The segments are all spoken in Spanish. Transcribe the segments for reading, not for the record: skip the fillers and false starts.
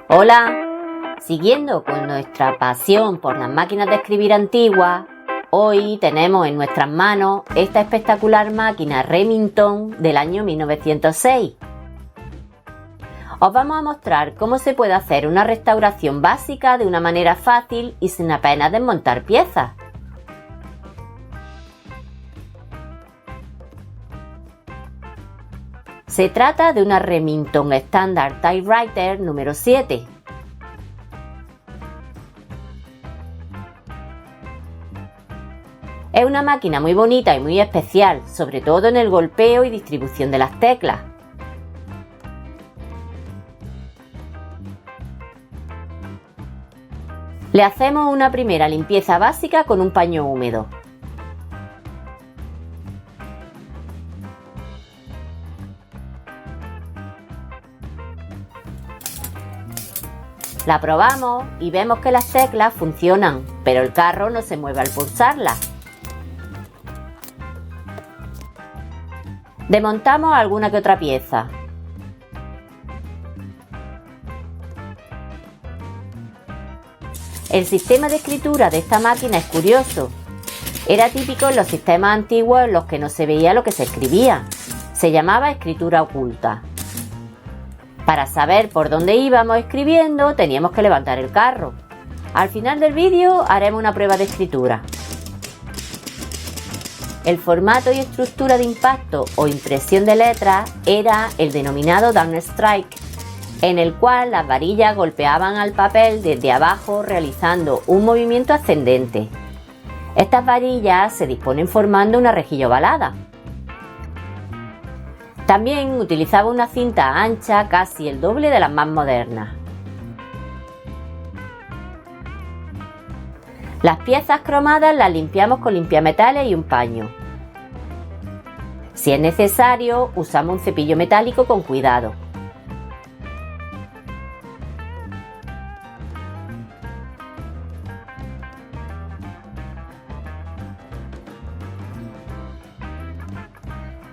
Hola, siguiendo con nuestra pasión por las máquinas de escribir antiguas, hoy tenemos en nuestras manos esta espectacular máquina Remington del año 1906. Os vamos a mostrar cómo se puede hacer una restauración básica de una manera fácil y sin apenas desmontar piezas. Se trata de una Remington Standard Typewriter número 7. Es una máquina muy bonita y muy especial, sobre todo en el golpeo y distribución de las teclas. Le hacemos una primera limpieza básica con un paño húmedo. La probamos y vemos que las teclas funcionan, pero el carro no se mueve al pulsarlas. Desmontamos alguna que otra pieza. El sistema de escritura de esta máquina es curioso. Era típico en los sistemas antiguos en los que no se veía lo que se escribía. Se llamaba escritura oculta. Para saber por dónde íbamos escribiendo teníamos que levantar el carro. Al final del vídeo haremos una prueba de escritura. El formato y estructura de impacto o impresión de letras era el denominado downstrike, en el cual las varillas golpeaban al papel desde abajo realizando un movimiento ascendente. Estas varillas se disponen formando una rejilla ovalada. También utilizaba una cinta ancha casi el doble de las más modernas. Las piezas cromadas las limpiamos con limpiametales y un paño. Si es necesario, usamos un cepillo metálico con cuidado.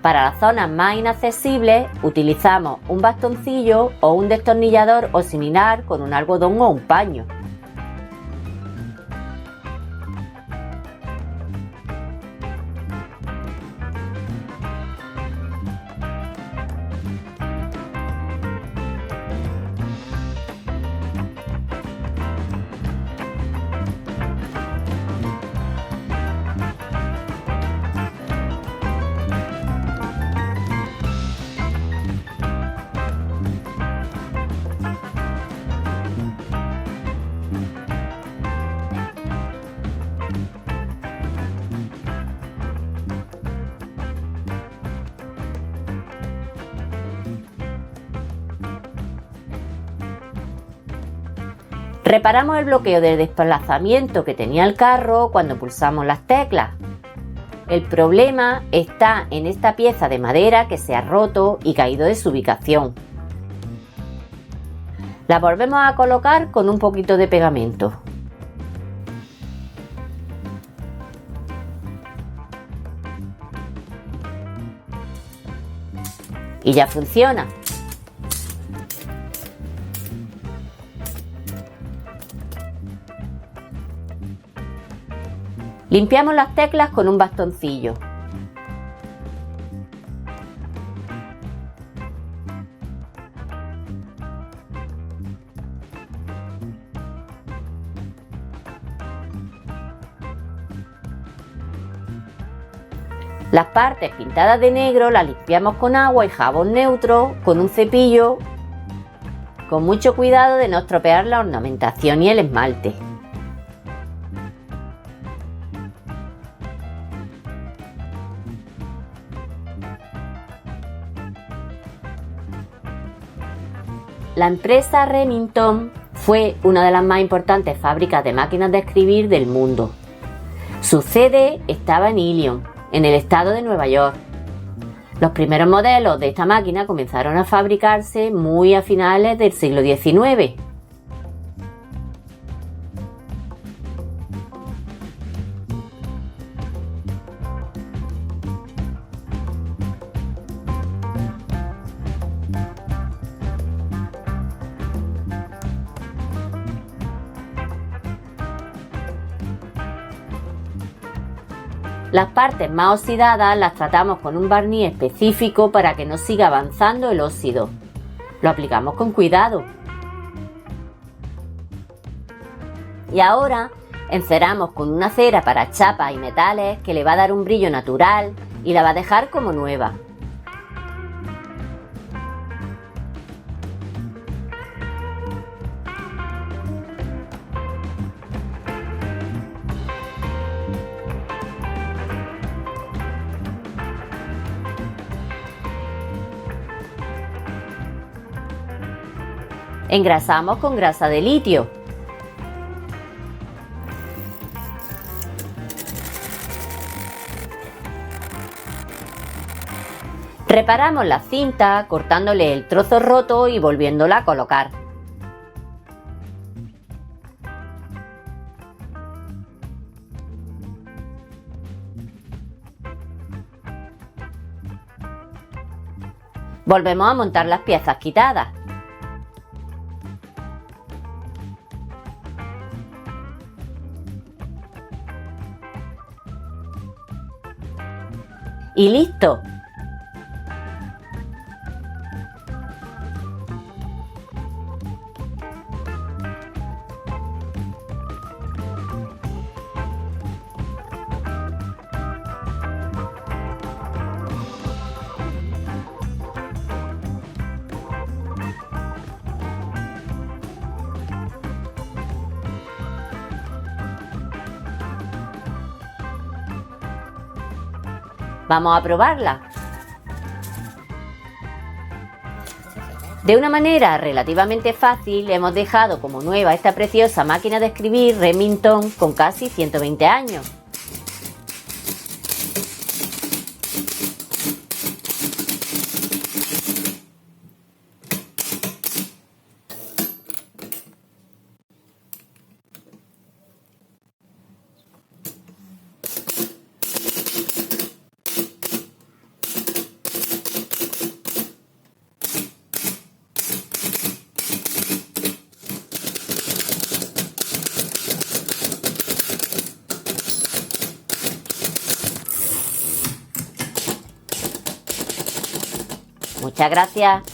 Para las zonas más inaccesibles utilizamos un bastoncillo o un destornillador o similar con un algodón o un paño. Reparamos el bloqueo de desplazamiento que tenía el carro cuando pulsamos las teclas. El problema está en esta pieza de madera que se ha roto y caído de su ubicación. La volvemos a colocar con un poquito de pegamento. Y ya funciona. Limpiamos las teclas con un bastoncillo. Las partes pintadas de negro las limpiamos con agua y jabón neutro con un cepillo, con mucho cuidado de no estropear la ornamentación y el esmalte. La empresa Remington fue una de las más importantes fábricas de máquinas de escribir del mundo. Su sede estaba en Ilion, en el estado de Nueva York. Los primeros modelos de esta máquina comenzaron a fabricarse muy a finales del siglo XIX. Las partes más oxidadas las tratamos con un barniz específico para que no siga avanzando el óxido. Lo aplicamos con cuidado. Y ahora enceramos con una cera para chapas y metales que le va a dar un brillo natural y la va a dejar como nueva. Engrasamos con grasa de litio. Reparamos la cinta cortándole el trozo roto y volviéndola a colocar. Volvemos a montar las piezas quitadas. Y listo. Vamos a probarla. De una manera relativamente fácil hemos dejado como nueva esta preciosa máquina de escribir Remington con casi 120 años. Muchas gracias.